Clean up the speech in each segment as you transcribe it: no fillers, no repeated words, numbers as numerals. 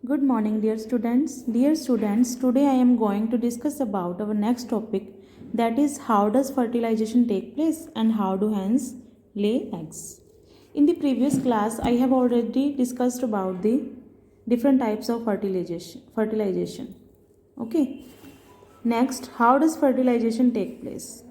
Good morning, dear students. Dear students, today I am going to discuss about our next topic, that is how does fertilization take place and how do hens lay eggs. In the previous class, I have already discussed about the different types of fertilization. Okay. Next, how does fertilization take place?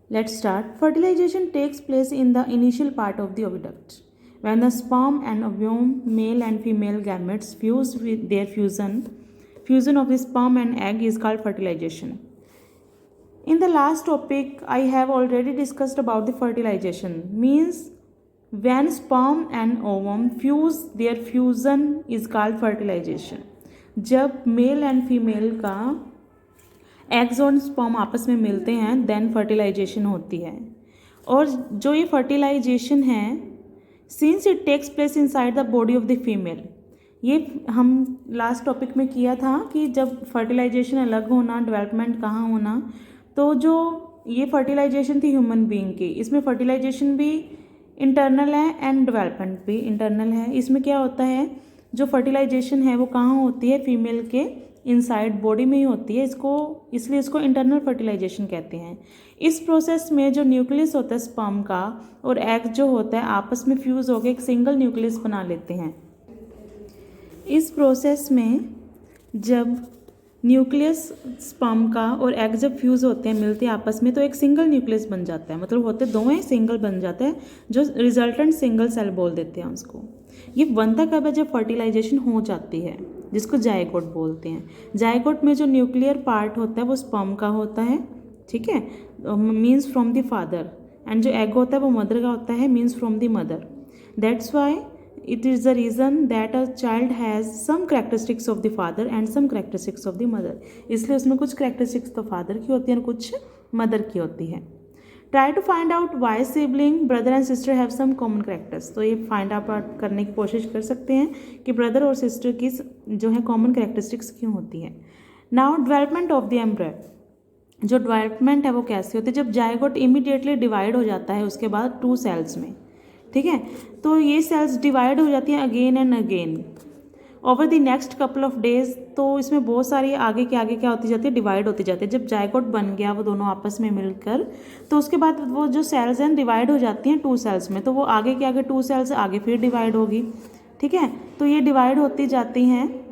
Let's start. Fertilization takes place in the initial part of the oviduct. When the sperm and ovum, male and female gametes fuse with their fusion of the sperm and egg is called fertilization. In the last topic, I have already discussed about the fertilization. Means when sperm and ovum fuse, their fusion is called fertilization. जब male and female का eggs और sperm आपस में मिलते हैं then fertilisation होती है. और जो ये फर्टिलाइजेशन है since it takes place inside the body of the female, ये हम लास्ट टॉपिक में किया था कि जब फर्टिलाइजेशन अलग होना, डेवलपमेंट कहाँ होना, तो जो ये फर्टिलाइजेशन थी ह्यूमन बीइंग की, इसमें फर्टिलाइजेशन भी इंटरनल है एंड डेवलपमेंट भी इंटरनल है. इसमें क्या होता है, जो फर्टिलाइजेशन है वो कहाँ होती है, फीमेल के इनसाइड बॉडी में ही होती है. इसलिए इसको इंटरनल फर्टिलाइजेशन कहते हैं. इस प्रोसेस में जो न्यूक्लियस होता है स्पर्म का और एग जो होता है आपस में फ्यूज़ होकर एक सिंगल न्यूक्लियस बना लेते हैं. इस प्रोसेस में जब न्यूक्लियस स्पर्म का और एग जब फ्यूज़ होते हैं, मिलते हैं आपस में, तो एक सिंगल न्यूक्लियस बन जाता है. मतलब होते दो हैं, सिंगल बन जाता है, जो रिजल्टेंट सिंगल सेल बोल देते हैं उसको. ये बनता कब है, जब फर्टिलाइजेशन हो जाती है, जिसको जायगोट बोलते हैं. जायगोट में जो न्यूक्लियर पार्ट होता है वो स्पर्म का होता है, ठीक है, means from the father. And जो एग होता है वो मदर का होता है, means from the mother. That's why it is the reason that a child has some characteristics of the father and some characteristics of the mother. इसलिए उसमें कुछ characteristics तो father की होती है और कुछ mother की होती है. Try to find out why sibling brother and sister have some common characters. तो ये find out करने की कोशिश कर सकते हैं कि brother और sister की जो है common characteristics क्यों होती है. Now development of the embryo. जो डेवलपमेंट है वो कैसे होती है, जब जायगोट इमीडिएटली डिवाइड हो जाता है उसके बाद 2 सेल्स में, ठीक है, तो ये सेल्स डिवाइड हो जाती हैं again and again over the next couple of days. तो इसमें बहुत सारी आगे क्या होती जाती है, डिवाइड होती जाती है. जब जायगोट बन गया वो दोनों आपस में मिलकर, तो उसके बाद वो जो सेल्स हैं डिवाइड हो जाती हैं 2 सेल्स में. तो वो आगे 2 सेल्स आगे फिर डिवाइड होगी, ठीक है. तो ये डिवाइड होती जाती हैं,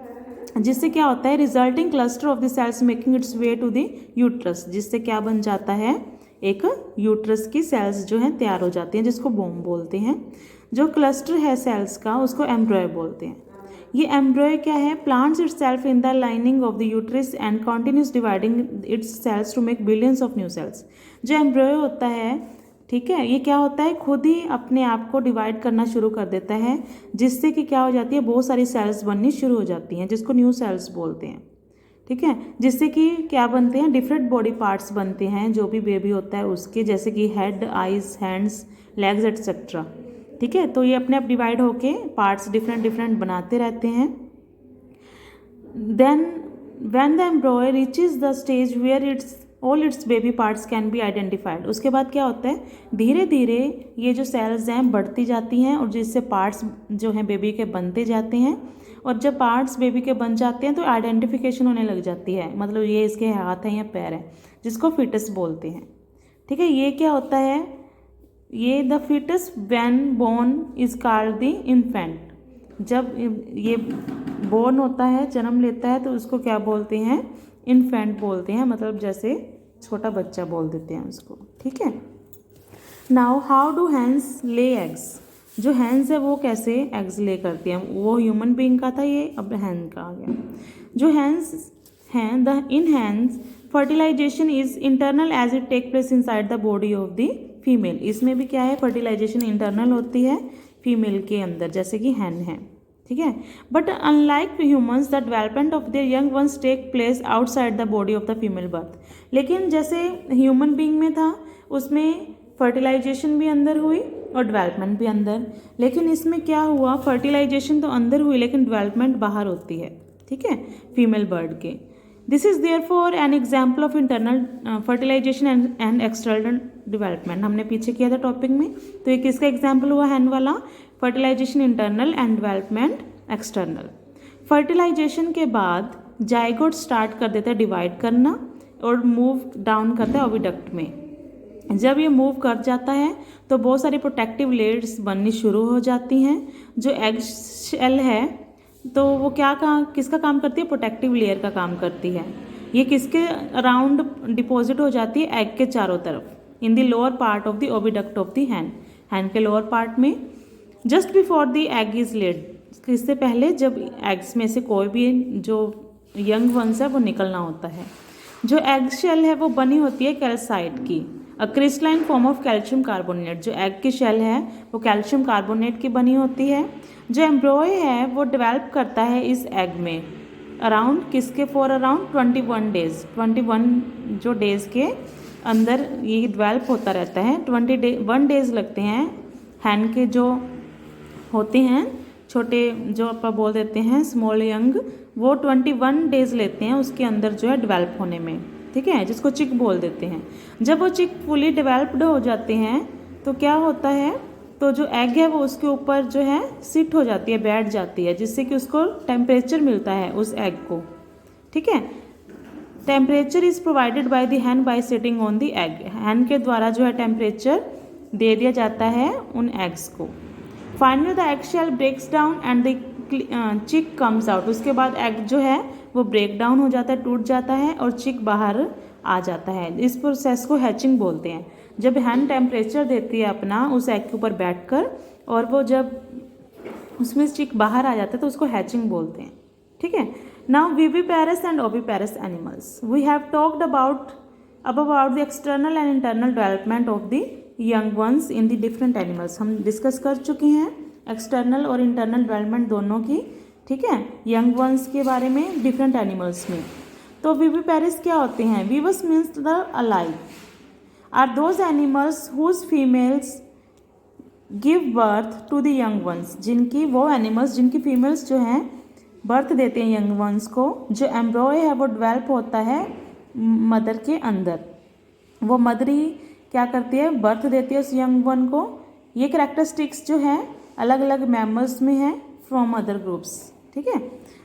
जिससे क्या होता है, resulting cluster of the cells making its way to the uterus, जिससे क्या बन जाता है, एक यूट्रस की सेल्स जो हैं तैयार हो जाती हैं, जिसको वोम बोलते हैं. जो क्लस्टर है सेल्स का उसको एम्ब्रॉय बोलते हैं. ये एम्ब्रॉय क्या है, plants itself in the lining of the uterus and continues dividing its cells to make billions of new cells. जो एम्ब्रॉय होता है, ठीक है, ये क्या होता है, खुद ही अपने आप को डिवाइड करना शुरू कर देता है, जिससे कि क्या हो जाती है, बहुत सारी सेल्स बननी शुरू हो जाती हैं, जिसको न्यू सेल्स बोलते हैं, ठीक है. जिससे कि क्या बनते हैं, डिफरेंट बॉडी पार्ट्स बनते हैं जो भी बेबी होता है उसके, जैसे कि head, eyes, hands, legs etcetera, ठीक है. तो ये अपने आप डिवाइड होके पार्ट्स डिफरेंट बनाते रहते हैं. Then when the embryo reaches the stage where all its baby parts can be identified. उसके बाद क्या होता है, धीरे धीरे ये जो सेल्स हैं बढ़ती जाती हैं और जिससे पार्ट्स जो हैं बेबी के बनते जाते हैं. और जब पार्ट्स बेबी के बन जाते हैं तो आइडेंटिफिकेशन होने लग जाती है, मतलब ये इसके हाथ हैं या पैर हैं, जिसको फिटस बोलते हैं, ठीक है. ये क्या होता है, ये the foetus when born is called the infant. जब ये बोर्न होता है, जन्म लेता है, तो उसको क्या बोलते हैं, इन्फेंट बोलते हैं, मतलब जैसे छोटा बच्चा बोल देते हैं उसको, ठीक है. Now how do hens lay eggs. जो हैंस है वो कैसे एग्स ले करती हैं, वो ह्यूमन बीइंग का था, ये अब हैंस का आ गया. जो हैंस हैं, the in hens fertilisation is internal as it take place inside the body of the female. इसमें भी क्या है, फर्टिलाइजेशन इंटरनल होती है फीमेल के अंदर, जैसे कि हैन है, ठीक है. But unlike humans the development of their young ones take place outside the body of the female birth. लेकिन जैसे ह्यूमन बीइंग में था, उसमें फर्टिलाइजेशन भी अंदर हुई और डेवलपमेंट भी अंदर. लेकिन इसमें क्या हुआ, फर्टिलाइजेशन तो अंदर हुई लेकिन डेवलपमेंट बाहर होती है, ठीक है, फीमेल बर्ड के. This is therefore an example of internal fertilisation and external development. हमने पीछे किया था टॉपिक में, तो ये किसका एग्जाम्पल हुआ, हैन वाला, fertilisation internal and development external. Fertilisation के बाद जाइगोट स्टार्ट कर देता है डिवाइड करना और मूव डाउन करता है ओविडक्ट में। जब ये मूव कर जाता है तो बहुत सारी प्रोटेक्टिव लेयर्स बननी शुरू हो जाती हैं। जो एग शेल है तो वो किसका काम करती है? प्रोटेक्टिव लेयर का काम करती है। ये किसके अराउंड डिपॉजिट हो जाती है? एग के चारों तरफ in the lower part of the oviduct of the hen, hen के लोअर पार्ट में। Just before the egg is laid, इससे पहले जब एग्स में से कोई भी जो यंग वंस है वो निकलना होता है। जो एग शेल है वो बनी होती है कैल्साइट की, अ crystalline form of calcium carbonate. जो एग की शेल है वो कैल्शियम कार्बोनेट की बनी होती है। जो एम्ब्रॉय है वो डेवलप करता है इस एग में अराउंड किसके फॉर अराउंड 21 डेज, 21 जो डेज के अंदर ये डेवलप होता रहता है। 21 डेज लगते हैं हैन के जो होते हैं छोटे, जो आप बोल देते हैं स्मॉल यंग, वो 21 डेज लेते हैं उसके अंदर जो है डेवलप होने में, ठीक है, जिसको चिक बोल देते हैं। जब वो चिक फुली डेवलप्ड हो जाते हैं तो क्या होता है, तो जो एग है वो उसके ऊपर जो है सिट हो जाती है, बैठ जाती है, जिससे कि उसको टेम्परेचर मिलता है उस एग को, ठीक है। Temperature is provided by the hen by sitting on the egg. Hen के द्वारा जो है टेम्परेचर दे दिया जाता है उन एग्स को। Finally the egg shell breaks down and the chick comes out. उसके बाद एग जो है वो ब्रेक डाउन हो जाता है, टूट जाता है और चिक बाहर आ जाता है। इस प्रोसेस को हैचिंग बोलते हैं। जब हैन टेम्परेचर देती है अपना उस एग के ऊपर बैठकर और वो जब उसमें चिक बाहर आ जाता है तो उसको हैचिंग बोलते हैं, ठीक है। Now viviparous and oviparous animals, we have talked about the external and internal development of the young ones in the different animals. हम डिस्कस कर चुके हैं एक्सटर्नल और इंटरनल डेवलपमेंट दोनों की, ठीक है, यंग वंस के बारे में डिफरेंट एनिमल्स में। तो विविपेरस क्या होते हैं? Vivus means the alive are those animals whose females give birth to the young ones. जिनकी वो एनिमल्स जिनकी फीमेल्स जो हैं बर्थ देते हैं यंग वंस को। जो एम्ब्रॉय है वो डेवलप होता है मदर के अंदर। वो मदर ही क्या करती है? बर्थ देती है उस यंग वन को। ये कैरेक्टरिस्टिक्स जो है अलग अलग मैमल्स में है फ्रॉम अदर ग्रुप्स, ठीक है।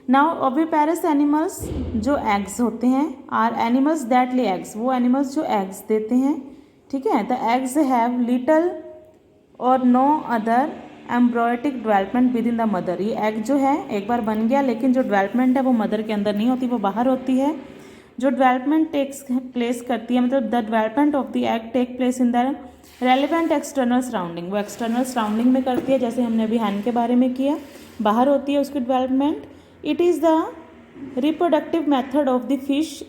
नाउ ओविपेरस एनिमल्स जो एग्स होते हैं are animals that lay eggs. वो एनिमल्स जो एग्स देते हैं, ठीक है। द एग्स हैव लिटल और no other embryonic development within the mother. ये एग जो है एक बार बन गया लेकिन जो डेवलपमेंट है वो मदर के अंदर नहीं होती, वो बाहर होती है। जो डेवलपमेंट टेक्स प्लेस करती है, मतलब the development of the egg take place in the relevant external surrounding. वो एक्सटर्नल सराउंडिंग में करती है, जैसे हमने अभी हैन के बारे में किया, बाहर होती है उसकी development. It is the reproductive method of the fish,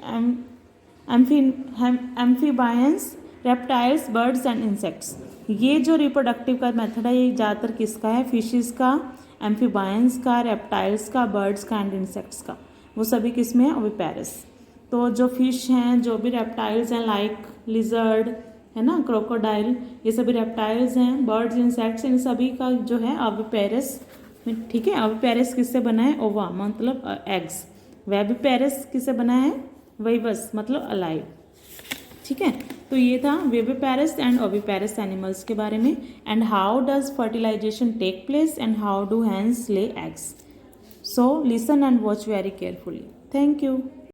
amphibians, reptiles, birds and insects. ये जो रिप्रोडक्टिव का मेथड है ये ज़्यादातर किसका है? फिशेस का, एम्फीबायंस का, रेप्टाइल्स का, बर्ड्स का एंड इंसेक्ट्स का। वो सभी किस में है? ओविपेरस। तो जो फिश हैं, जो भी रेप्टाइल्स हैं लाइक लिजर्ड है ना, क्रोकोडाइल, ये सभी रेप्टाइल्स हैं, बर्ड्स, इंसेक्ट्स, इन सभी का जो है ओविपेरस, ठीक है। ओविपेरस किससे बना है? ओवा मतलब एग्स। वेविपेरस किससे बना है? वेवस मतलब अलाइव, ठीक है। तो ये था विविपेरस एंड ओविपेरस एनिमल्स के बारे में। And how does fertilisation take place and how do hens lay eggs. So listen and watch very carefully. Thank you.